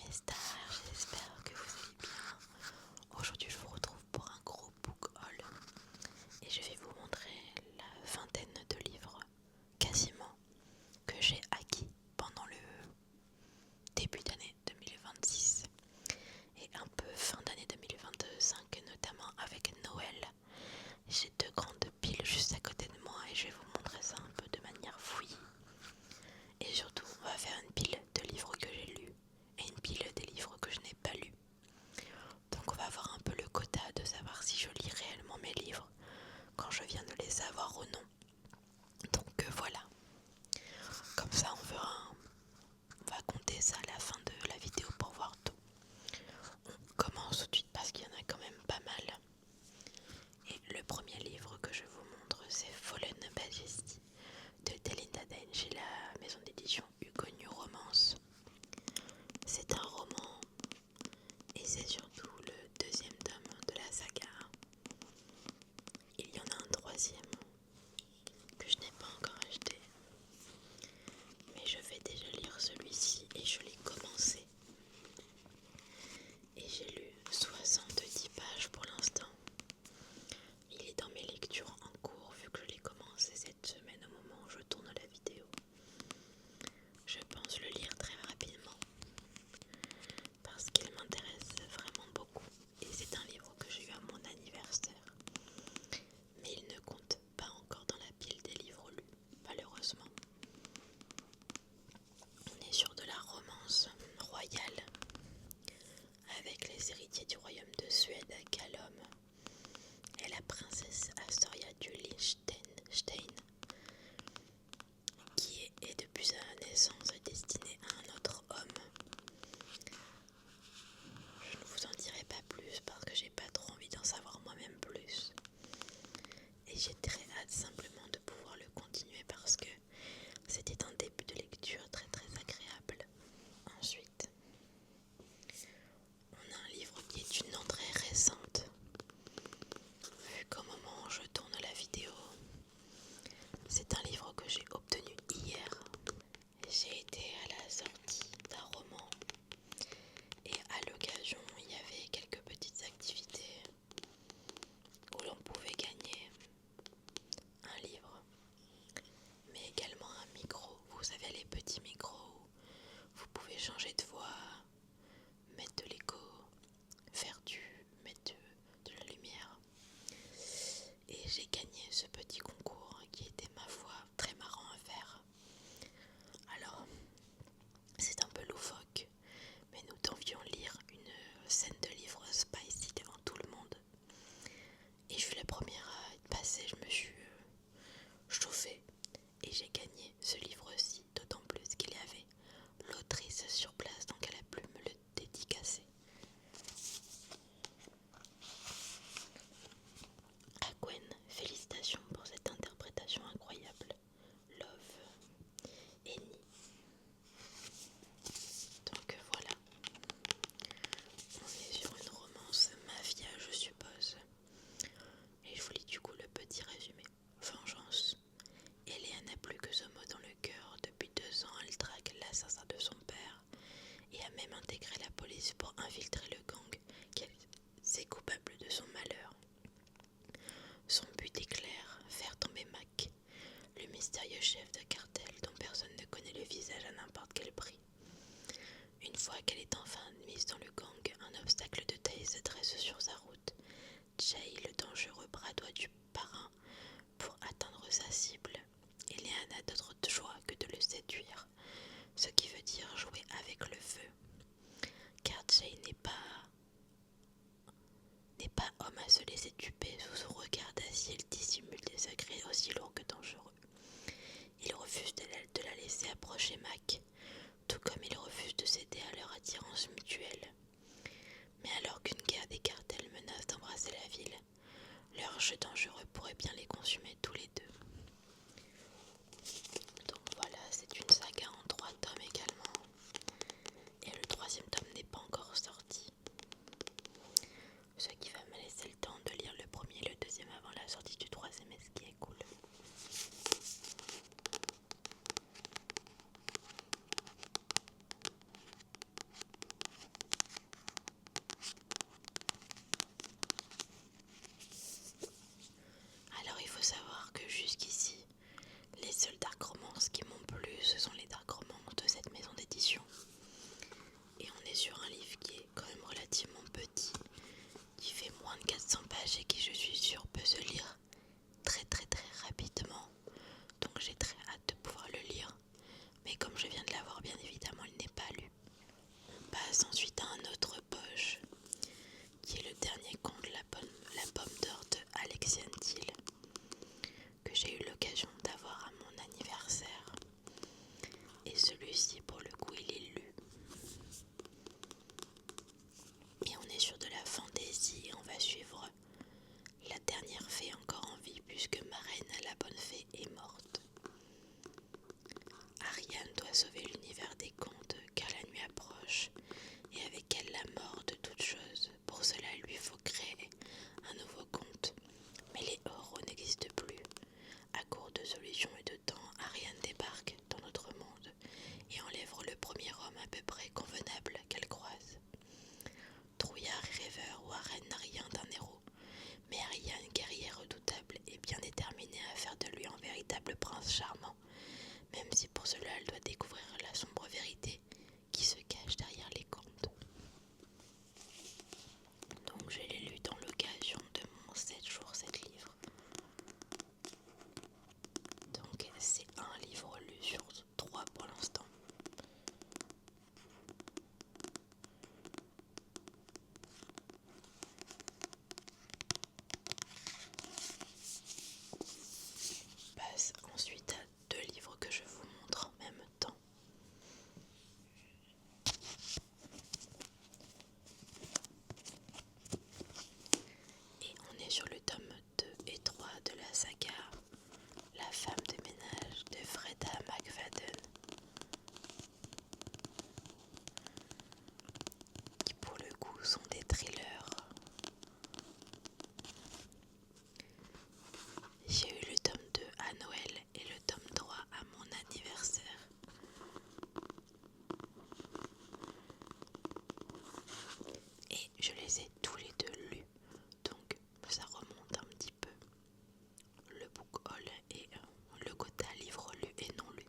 mes stars, j'espère que vous allez bien. Aujourd'hui je vous retrouve pour un gros book haul et je vais vous montrer la vingtaine de livres quasiment que j'ai acquis pendant le début d'année 2026 et un peu fin d'année 2025, notamment avec Noël. J'ai deux grandes piles juste à côté de moi et je vais vous montrer ça un peu de manière fouillie. Et surtout, on va faire une pile de livres que j'ai lus et une pile des livres que je n'ai pas lus. Donc on va avoir un peu le quota de savoir si je lis réellement mes livres quand je viens de les avoir ou non. Donc voilà. Comme ça on va compter ça à la fin de la vidéo pour voir tout. On commence tout de suite parce qu'il y en a quand même pas mal. Et le premier livre que je vous montre, c'est Fallen Majesty de Delinda Dane chez la maison d'édition Hugo New Romance. C'est un roman et c'est surtout le deuxième tome de la saga. Il y en a un troisième que je n'ai pas encore acheté, mais je vais déjà lire celui-ci et je l'ai commencé. Et j'ai lu 70 pages pour l'instant. Il est dans mes lectures en cours vu que je l'ai commencé cette semaine au moment où je tourne la vidéo. Je pense le lire très rapidement parce qu'il m'intéresse vraiment beaucoup et c'est un livre que j'ai eu à mon anniversaire. Mais il ne compte pas encore dans la pile des livres lus, malheureusement. On est sur de la romance royale avec les héritiers du royaume de Suède, Callum et la princesse Astoria du Liechtenstein, qui est depuis sa naissance destinée à un autre homme. Je ne vous en dirai pas plus parce que j'ai pas trop envie d'en savoir moi-même plus. Et j'ai très hâte simplement de pouvoir le continuer parce que c'était un début de lecture très très agréable. Ensuite, on a un livre qui est une entrée récente. Vu qu'au moment où je tourne la vidéo, c'est un livre que j'ai obtenu hier. J'ai été à la sortie d'un roman et à l'occasion il y avait quelques petites activités où l'on pouvait gagner un livre, mais également un micro. Vous savez, les petits micros où vous pouvez changer de voix, mettre de l'écho, mettre de la lumière. Et j'ai gagné ce petit concours qui était, ma foi, très marrant à faire. Alors, c'est un peu loufoque, mais nous devions lire une scène de livre spicy devant tout le monde. Et je suis la première à être passée, je me suis chauffée et j'ai gagné ce livre-ci, d'autant plus qu'il y avait l'autrice sur place, donc elle a pu me le dédicacer. À Gwen, félicitations pour cette interprétation incroyable. Love, Annie. Donc voilà, on est sur une romance mafia, je suppose. Et je vous lis du coup le petit résumé. Vengeance. Eléa n'a plus que ce mot dans le cœur. Depuis 2 ans, elle traque l'assassin de son père et a même intégré la police pour infiltrer le gang qui est coupable de son malheur. Son but est clair, faire tomber Mac, le mystérieux chef de cartel dont personne ne connaît le visage à n'importe quel prix. Une fois qu'elle est enfin admise dans le gang, un obstacle de taille se dresse sur sa route. Jay, le dangereux bras droit du parrain, pour atteindre sa cible. Eléa n'a d'autre choix que de le séduire, ce qui veut dire jouer avec le feu. Car Jay n'est pas homme à se laisser duper sous son regard d'acier. Il dissimule des secrets aussi lourds que dangereux. Il refuse de la laisser approcher Mac, tout comme il refuse de céder à leur attirance mutuelle. Mais alors qu'une guerre des cartels menace d'embrasser la ville, leur jeu dangereux pourrait bien les consumer tous les deux. Donc voilà, c'est une saga en 3 tomes également. passe ensuite à un autre poche, qui est le dernier conte La Pomme d'Or de Alexiane Thiel, que j'ai eu l'occasion d'avoir à mon anniversaire. Et celui-ci, pour le coup, il est lu. Et on est sur de la fantaisie et on va suivre la dernière fée encore en vie, puisque ma reine, la bonne fée, est morte. Ariane doit sauver l'univers des contes car la nuit approche et avec elle la mort de toute chose. Pour cela, il lui faut créer un nouveau conte. Mais les héros n'existent plus. À court de solutions et de temps, Ariane débarque dans notre monde et enlève le premier homme à peu près convenable qu'elle croise. Trouillard et rêveur, Warren n'a rien d'un héros, mais Ariane, guerrière redoutable, est bien déterminée à faire de lui un véritable prince charmant, même si pour cela elle doit découvrir la sombre vérité qui se cache derrière les contes. Donc je l'ai lu dans l'occasion de mon 7 jours 7 livres. Donc c'est un livre lu sur 3 pour l'instant. Passe ensuite à 2 livres que je vous montre en même temps. Et on est sur le tome 2 et 3 de la saga La femme de ménage de Freda McFadden, qui pour le coup sont des thrillers. J'ai eu le tome 2 à Noël et le tome 3 à mon anniversaire. Et je les ai tous les deux lus, donc ça remonte un petit peu le book haul et le quota livre lu et non lu.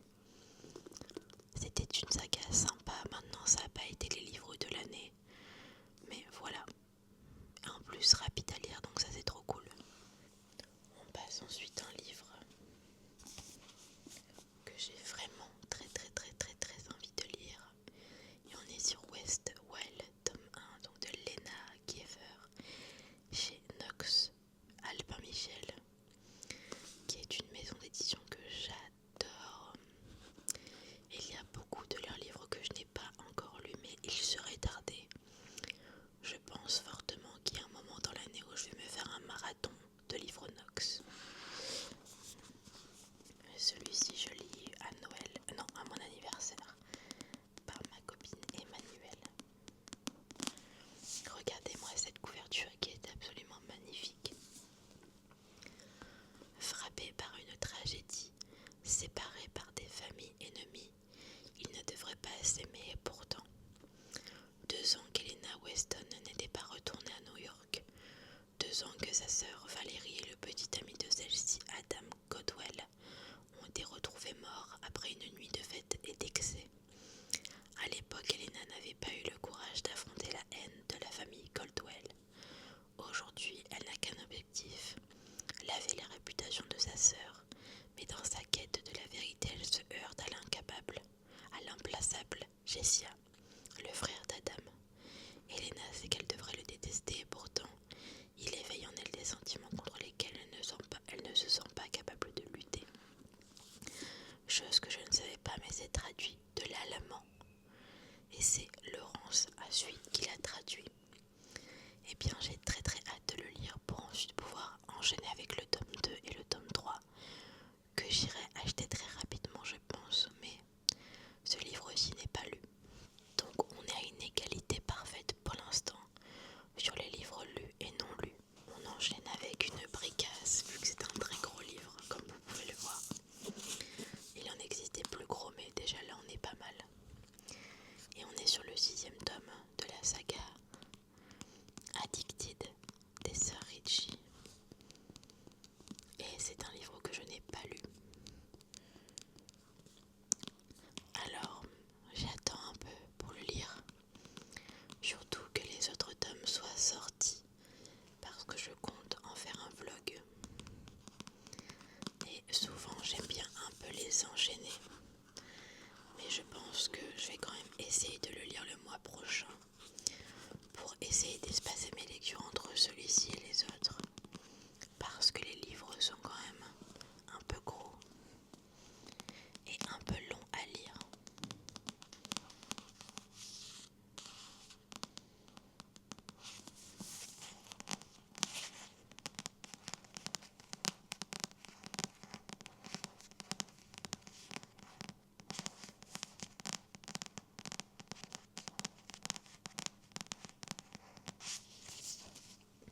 C'était une saga sympa, maintenant ça n'a pas été les livres de l'année, mais voilà, en plus rapide à lire, donc ça c'est trop cool. On passe ensuite à un livre que j'ai vraiment très envie de lire, et on est sur West Wild tome 1, donc de Lena Kiefer chez Knox Albin Michel, qui est une maison d'édition que j'adore. Il y a beaucoup de leurs livres que je n'ai pas encore lus, mais il serait tardé. Je pense fortement qu'il y a un moment dans l'année où je vais me faire un marathon de livres Knox. Celui-ci je lis à Noël, non à mon anniversaire, par ma copine Emmanuelle. Regardez-moi cette couverture qui est absolument magnifique. Frappés par une tragédie, séparés par des familles ennemies, ils ne devraient pas s'aimer et pourtant. 2 ans qu'Elena Weston n'était pas retournée à New York. 2 ans que sa sœur Valérie et le petit ami de celle-ci, Adam Codwell, ont été retrouvés morts après une nuit de fête et d'excès. À l'époque, Elena n'avait pas eu le courage d'affronter la haine de la famille Caldwell. Aujourd'hui, elle n'a qu'un objectif, laver la réputation de sa sœur, mais dans sa quête de la vérité, elle se heurte à l'implaçable Jessia, le frère d'Adam. Elena sait qu'elle devrait le détester et pourtant, il éveille en elle des sentiments contre lesquels elle ne se sent pas capable de lutter. Chose que je ne savais pas, mais c'est traduit de l'allemand. Et c'est Laurence Assuy qui l'a traduit. Et bien j'ai très hâte de le lire pour ensuite pouvoir enchaîner avec le tome 2 et le tome 3 que j'irai acheter très rapidement je pense, mais ce livre aussi n'est pas lu. Donc on est à une égalité parfaite pour l'instant sur les livres lus et non lus. On enchaîne avec une bricasse vu que c'est un très gros livre comme vous pouvez le voir. Il en existait plus gros mais déjà là on est pas mal. Et on est sur le 6e tome de la saga Addicted des sœurs Ritchie. Et c'est un livre que je n'ai pas lu. Alors j'attends un peu pour le lire. Surtout que les autres tomes soient sortis parce que je compte en faire un vlog. Et souvent j'aime bien un peu les enchaîner. Mais je pense que je vais quand même essayer de le lire le mois prochain. essayé d'espacer mes lectures entre celui-ci et les autres, parce que les livres sont quand même un peu gros et un peu longs à lire.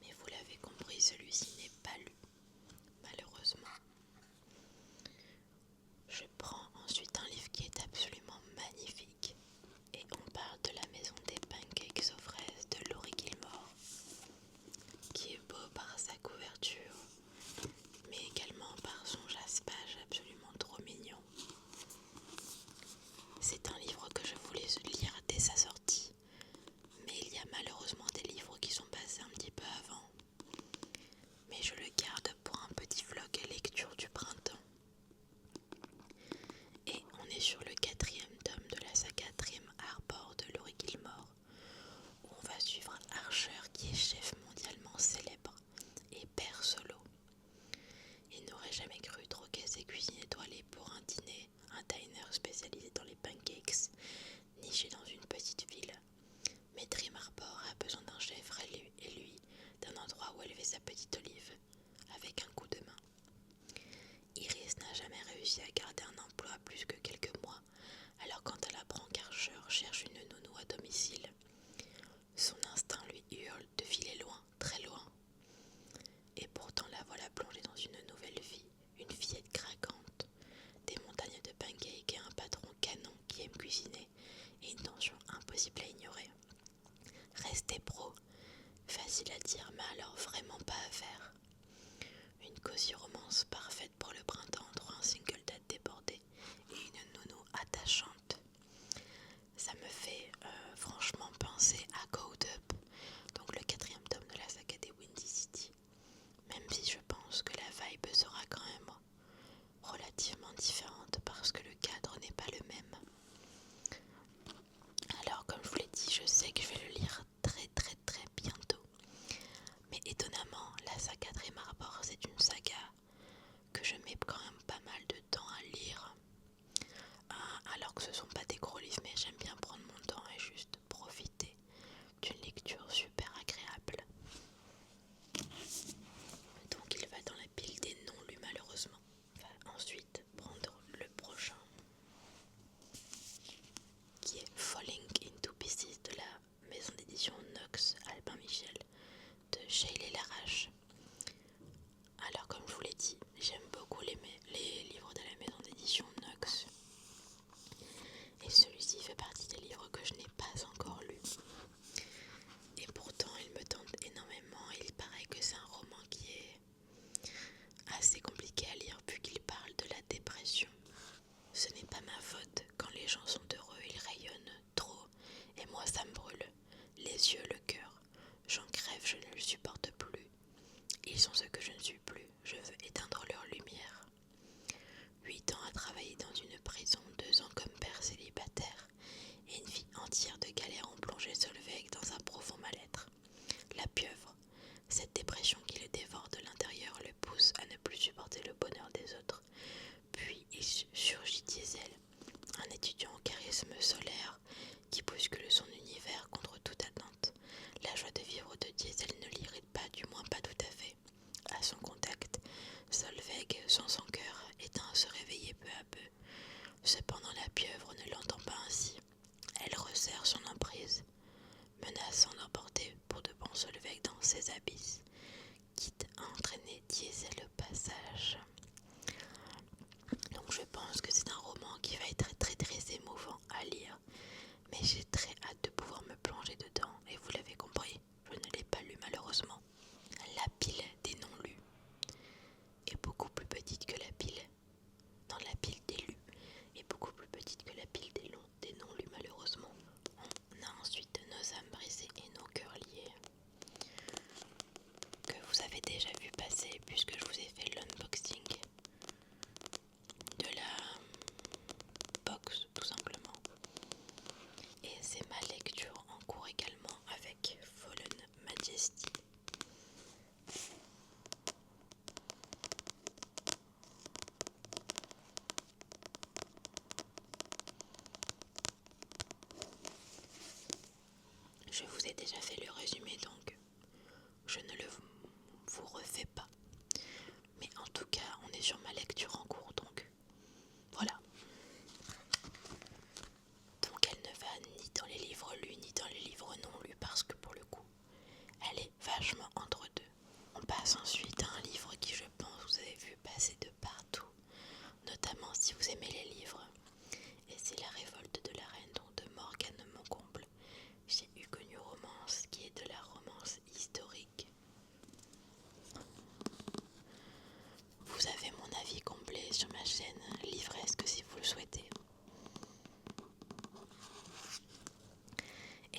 Mais vous l'avez compris, celui-ci n'est pas lu, malheureusement. Je prends ensuite un livre qui est absolument magnifique, et on parle de La Maison des Pancakes aux fraises de Laurie Gilmore, qui est beau par sa couverture, mais également par son jaspage absolument trop mignon. C'est un livre que je voulais lire dès sa sortie, mais il y a malheureusement des livres qui sont passés un petit peu avant. Mais je le garde pour un petit vlog lecture du printemps. Et on est sur le 4e tome de la saga Dream Harbor de Laurie Gilmore, où on va suivre Archer qui est chef mondialement célèbre et père solo. Il n'aurait jamais cru troquer ses cuisines étoilées pour un diner spécialisé dans les pancakes, niché dans une petite ville. Mais Dream Harbor a besoin d'un chef et lui d'un endroit où élever sa petite olive, avec un coup de main. Iris n'a jamais réussi à garder un emploi plus que quelques mois, alors quand elle apprend qu'Archer cherche une nounou à domicile, son instinct lui hurle de filer loin, très loin. Et pourtant la voilà plongée dans une nouvelle vie, une fillette craquante, des montagnes de pancakes et un patron canon qui aime cuisiner, et une tension impossible à ignorer. Rester pro, facile à dire mais alors vraiment pas à faire. Une cosy romance parfaite pour le printemps entre un single date débordé et une nounou attachante. Ça me fait franchement penser à Code Up, donc le 4e tome de la saga des Windy City. Même si je pense que la vibe sera quand même relativement différente parce que le cadre n'est pas le même. Alors comme je vous l'ai dit, je sais que je vais le lire très très très bientôt. Mais étonnamment, la saga Dream Harbor, c'est une saga que je mets quand même pas mal de temps à lire. Alors que ce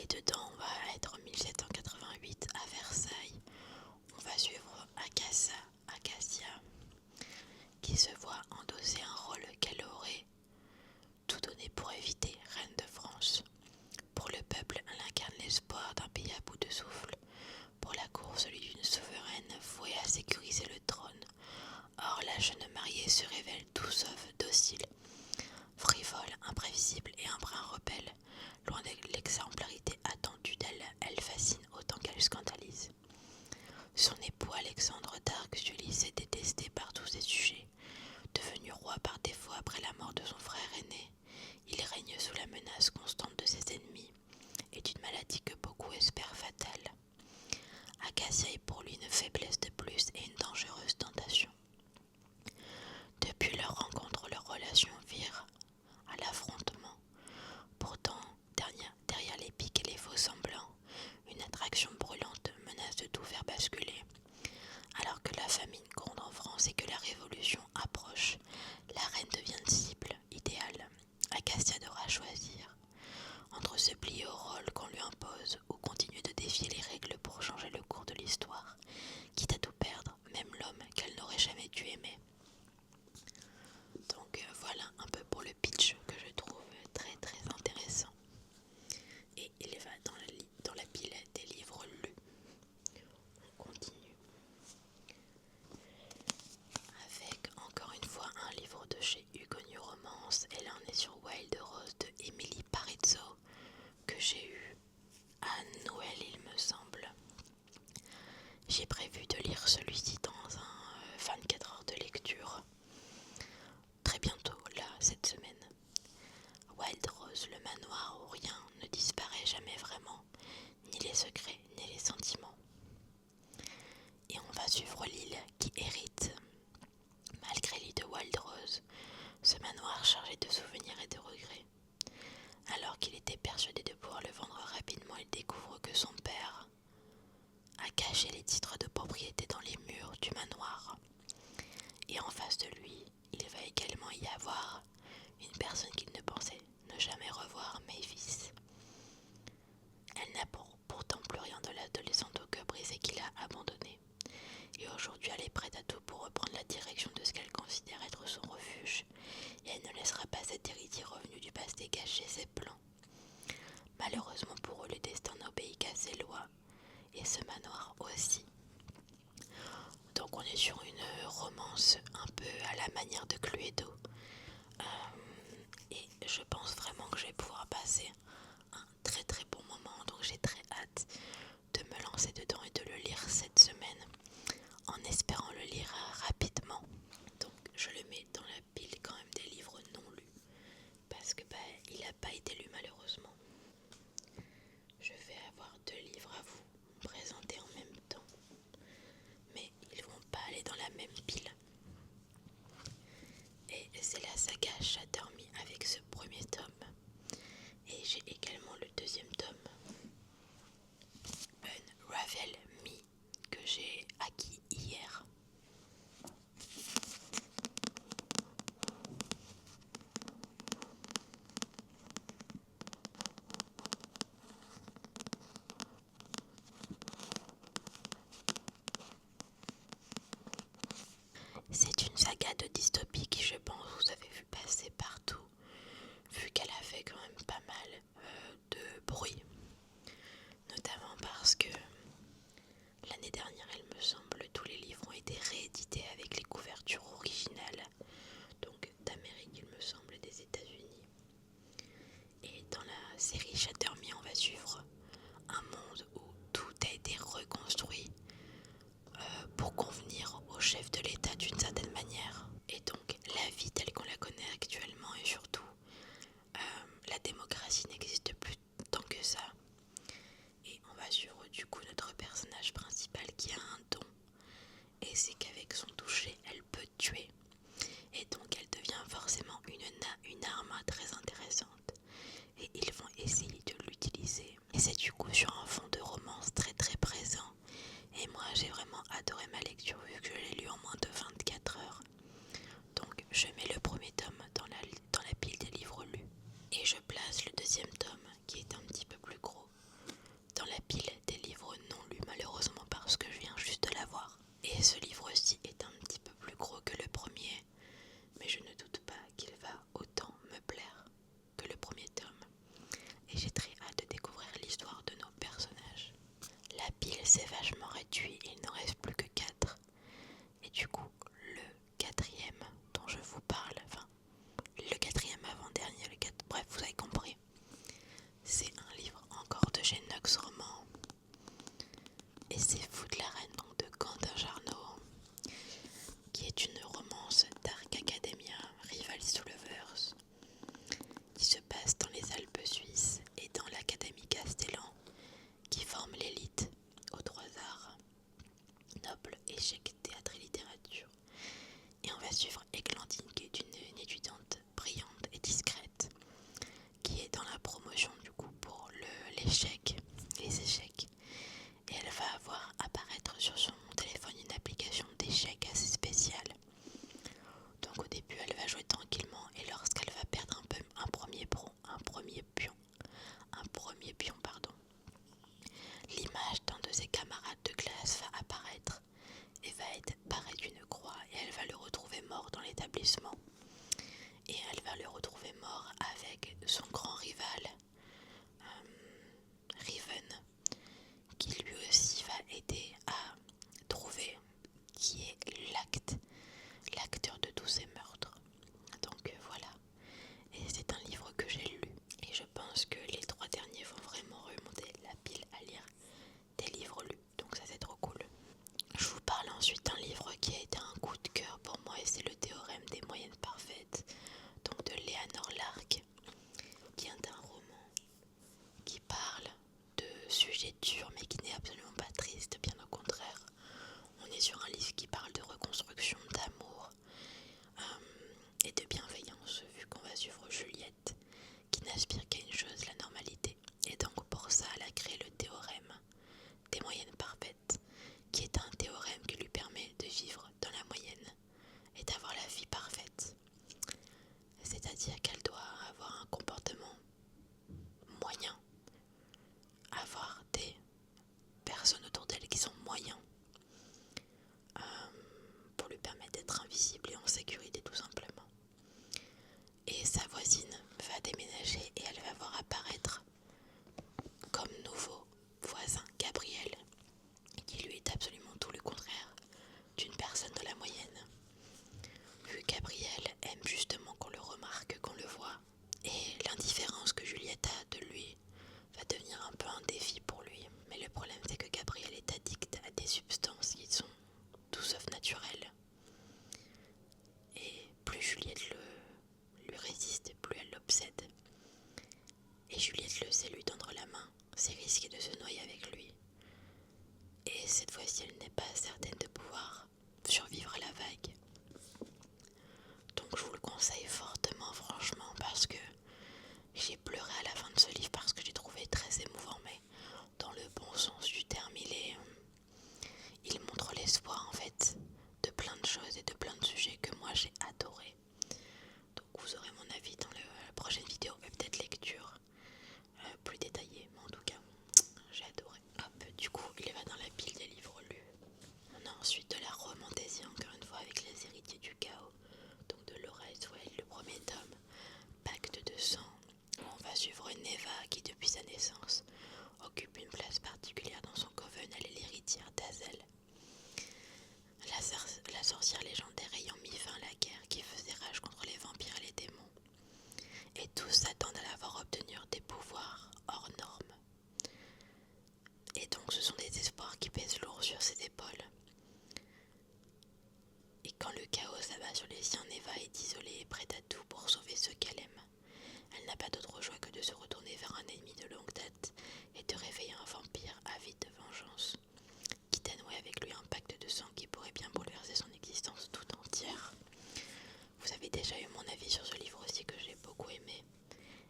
Et dedans, on va être en 1788 à Versailles. On va suivre Acacia, qui se voit endosser un rôle qu'elle aurait tout donné pour éviter reine de France. Pour le peuple, elle incarne l'espoir d'un pays à bout de souffle. Pour la cour, celui d'une souveraine vouée à sécuriser le trône. Or, la jeune mariée se révèle tout sauf docile, frivole, imprévisible et un brin rebelle. Loin de l'exemplarité attendue d'elle, elle fascine autant qu'elle scandalise. Son époux Alexandre d'Arc-Sully est détesté par tous ses sujets. Devenu roi par défaut après la mort de son frère aîné, il règne sous la menace constante de ses ennemis et d'une maladie que beaucoup espèrent fatale. Acacia est pour lui une faiblesse de plus et une dangereuse tentation. Depuis leur rencontre, leurs relations virent à l'affrontement. Pourtant, derrière les piques et les faux semblants, une attraction brûlante menace de tout faire basculer. Alors que la famine gronde en France et que la révolution approche, la reine devient une cible idéale. Acacia devra choisir entre se plier au rôle qu'on lui impose ou continuer de défier les règles pour changer le cours de l'histoire, quitte à tout perdre, même l'homme qu'elle n'aurait jamais dû aimer. Donc voilà un peu pour le pitch que je trouve très très intéressant. Et il va dans la pile des livres lus. On continue avec encore une fois un livre de chez Hugo New Romance. Et là on est sur Wild Rose de Emily Parizzo, que j'ai eu à Noël il me semble. J'ai prévu de lire celui-ci dans un 24 heures de lecture très bientôt, là, cette semaine. Wild Rose, le manoir où rien ne disparaît jamais vraiment, ni les secrets, ni les sentiments. Et on va suivre l'île qui hérite, malgré l'île de Wild Rose, ce manoir chargé de souvenirs et de regrets. Alors qu'il était persuadé de pouvoir le vendre rapidement, il découvre que son père a caché les titres de propriété dans les murs du manoir. Et en face de lui, il va également y avoir une personne qu'il ne pensait ne jamais revoir, Mavis. Elle n'a pourtant plus rien de l'adolescente au cœur brisé qu'il a abandonné. Et aujourd'hui, elle est prête à tout pour reprendre la direction de ce qu'elle considère être son refuge. Et elle ne laissera pas cet héritier revenu du passé gâcher ses plans. Malheureusement pour eux, le destin n'obéit qu'à ses lois, et ce manoir aussi. Donc on est sur une romance un peu à la manière de Cluedo. Et je pense vraiment que je vais pouvoir passer un très très bon moment. Donc j'ai très hâte de me lancer dedans et de le lire cette semaine, en espérant le lire rapidement. Donc je le mets dans la pile quand même des livres non lus, parce que il n'a pas été lu malheureusement. Je vais avoir 2 livres à vous présenter en même temps, mais ils vont pas aller dans la même pile. Et c'est la saga Chattermy avec ce premier tome. Et j'ai également le deuxième tome, Unravel Me, que j'ai acquis hier. C'est une saga de dystopie qui, je pense, vous avez vu passer partout, vu qu'elle a fait quand même pas mal de bruit. Notamment parce que l'année dernière, il me semble, tous les livres ont été réédités avec les couvertures originales, donc d'Amérique, il me semble, et des États-Unis. Et dans la série Chattermy, on va suivre un monde où tout a été reconstruit pour convenir au chef de l'État d'une certaine manière. Et donc la vie telle qu'on la connaît actuellement, et surtout la démocratie n'existe plus tant que ça. Et on va suivre du coup notre personnage principal qui a un don, et c'est qu'avec son toucher elle peut tuer, et donc elle devient forcément une arme très intéressante, et ils vont essayer de l'utiliser. Et c'est du coup sur un fond de romance très très présent. Et moi j'ai vraiment adoré ma lecture vu que je l'ai lu en moins de 24 heures. Donc je mets le premier tome dans la pile des livres lus. Et je place le deuxième tome qui est un petit peu plus gros dans la pile des livres non lus malheureusement parce que je viens juste de l'avoir. Et ce livre-ci est un petit peu plus gros que le premier, mais je ne doute pas qu'il va autant me plaire que le premier tome. Et j'ai très hâte de découvrir l'histoire de nos personnages. La pile s'est vachement réduite, il n'en reste plus que 4. Et du coup, le quatrième dont je vous parle, enfin, le quatrième avant-dernier, bref, vous avez compris. C'est un livre encore de chez Nox Roman. Et c'est Fou de la Reine, donc de Quentin Jarnot, qui est une romance Dark Academia, Rivals to Lovers, qui se passe dans les Alpes suisses et dans l'Académie Castellan, qui forme l'élite aux 3 arts, nobles, échecs, théâtre et littérature. Et on va suivre Églantine, qui est une étudiante brillante et discrète, qui est dans la promotion du coup pour l'échec, les échecs. Et elle va voir apparaître sur son téléphone une application d'échecs assez spéciale. Donc au début elle va jouer tranquillement et lorsqu'elle va perdre un premier pion, l'image d'un de ses camarades de classe va apparaître et va être parée d'une croix et elle va le retrouver mort dans l'établissement. Et elle va le retrouver mort avec son grand rival, Riven, qui lui aussi va aider à trouver qui est l'acteur de tous ces meurtres. Donc voilà, et c'est un livre que j'ai lu et je pense que les 3 derniers vont vraiment remonter la pile à lire des livres lus, donc ça c'est trop cool. Je vous parle ensuite d'un livre qui a été un coup de cœur pour moi et c'est le théorème des moyennes parfaites, donc de Léonore Larc, qui est un roman qui parle de sujets durs mais qui n'est absolument pas triste, bien au contraire. On est sur un livre qui parle de reconstruction, d'amour et de bienveillance, vu qu'on va suivre Juliette, qui n'aspire qu'à une chose, la normalité. Et donc pour ça, elle a créé le théorème des moyennes parfaites, qui est un théorème qui lui permet de vivre dans la moyenne et d'avoir la vie parfaite. C'est-à-dire qu'elle doit avoir un comportement moyen, avoir des personnes autour d'elle qui sont moyens, pour lui permettre d'être invisible et en sécurité tout simplement. Et sa voisine va déménager et elle va voir apparaître comme nouveau voisin Gabriel, qui lui est absolument tout le contraire d'une personne de la moyenne. Vu Gabriel aime justement qu'on le remarque, qu'on le voit, et l'indifférence que Juliette a de lui va devenir un peu un défi pour lui. Mais le problème c'est que Gabriel est addict à des substances qui sont tout sauf naturelles. Et plus Juliette lui résiste, plus elle l'obsède. Et Juliette le sait lui tendre la main, c'est risqué de se noyer avec lui. Et cette fois-ci, elle n'est pas certaine de pouvoir survivre à la vague. Donc je vous le conseille fortement, franchement, parce que j'ai pleuré à la fin de ce livre parce que j'ai trouvé très émouvant, mais dans le bon sens du terme, il montre l'espoir en fait de plein de choses et de plein de sujets que moi j'ai adoré. Donc vous aurez mon avis dans la prochaine vidéo et peut-être lecture plus détaillée, mais en tout cas j'ai adoré. Hop, du coup il va dans la pile des livres lus. On a ensuite de la romantaisie encore une fois avec Les Héritiers du Chaos, donc de Laura Eswell, le premier tome, Pacte de sang, où on va suivre Neva qui depuis sa naissance occupe une place particulière dans son coven. Elle est l'héritière d'Azel, la sorcière légendaire ayant mis fin à la guerre qui faisait rage contre les vampires et les démons. Et tous s'attendent à la voir obtenir des pouvoirs hors normes. Et donc ce sont des espoirs qui pèsent lourd sur ses épaules. Et quand le chaos s'abat sur les siens, Neva est isolée et prête à tout pour sauver ceux qu'elle aime. Elle n'a pas d'autre choix que de se retourner vers un ennemi de longue date et de réveiller un vampire avide de vengeance, quitte à nouer avec lui un pacte de sang qui pourrait bien bouleverser son existence tout entière. Vous avez déjà eu mon avis sur ce livre aussi que j'ai beaucoup aimé.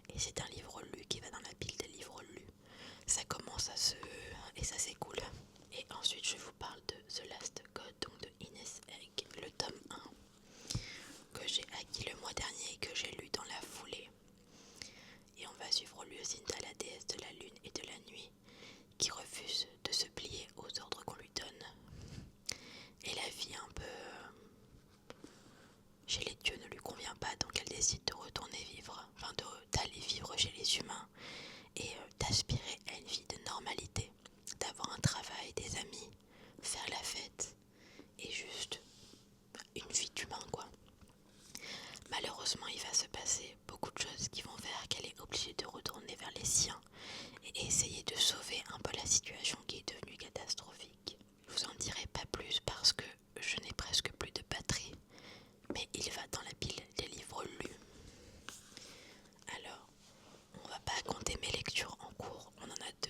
Et c'est un livre lu qui va dans la pile des livres lus. Ça commence et ça c'est cool. Et ensuite je vous parle de The Last God, donc de Ines Egg, le tome 1, que j'ai acquis le mois dernier et que j'ai lu dans la foulée. Et on va suivre Lucinda, la déesse de la lune et de la nuit, qui la situation qui est devenue catastrophique. Je vous en dirai pas plus parce que je n'ai presque plus de batterie, mais il va dans la pile des livres lus. Alors, on va pas compter mes lectures en cours, on en a 2.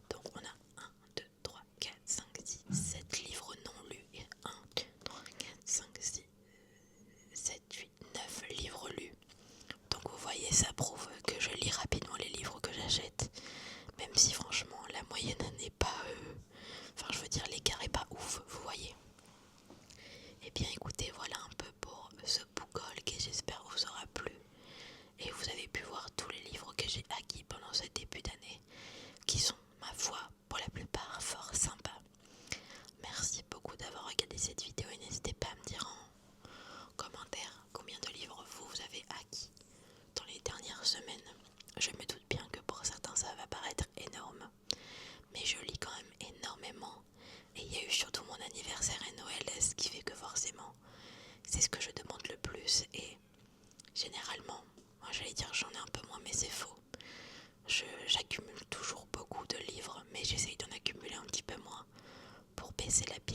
Donc on a 1, 2, 3, 4, 5, 6, 7 livres non lus et 1, 2, 3, 4, 5, 6, 7, 8, 9 livres lus. Donc vous voyez, ça prouve que je lis rapidement les livres que j'achète, même si franchement la moyenne n'est pas... Enfin je veux dire l'écart est pas ouf, vous voyez. Et bien écoutez, voilà un peu pour ce book haul qui j'espère vous aura plu. Et vous avez pu voir tous les livres que j'ai acquis pendant ce début d'année, qui sont, ma foi, pour la plupart fort sympas. Merci beaucoup d'avoir regardé cette vidéo et n'hésitez pas à me dire en commentaire combien de livres vous avez acquis dans les dernières semaines. Je me doute bien que pour certains ça va paraître énorme, mais je lis quand même énormément. Et il y a eu surtout mon anniversaire et Noël, ce qui fait que forcément c'est ce que je demande le plus. Et généralement, moi j'allais dire j'en ai un peu moins, mais c'est faux. J'accumule toujours beaucoup de livres, mais j'essaye d'en accumuler un petit peu moins pour baisser la pile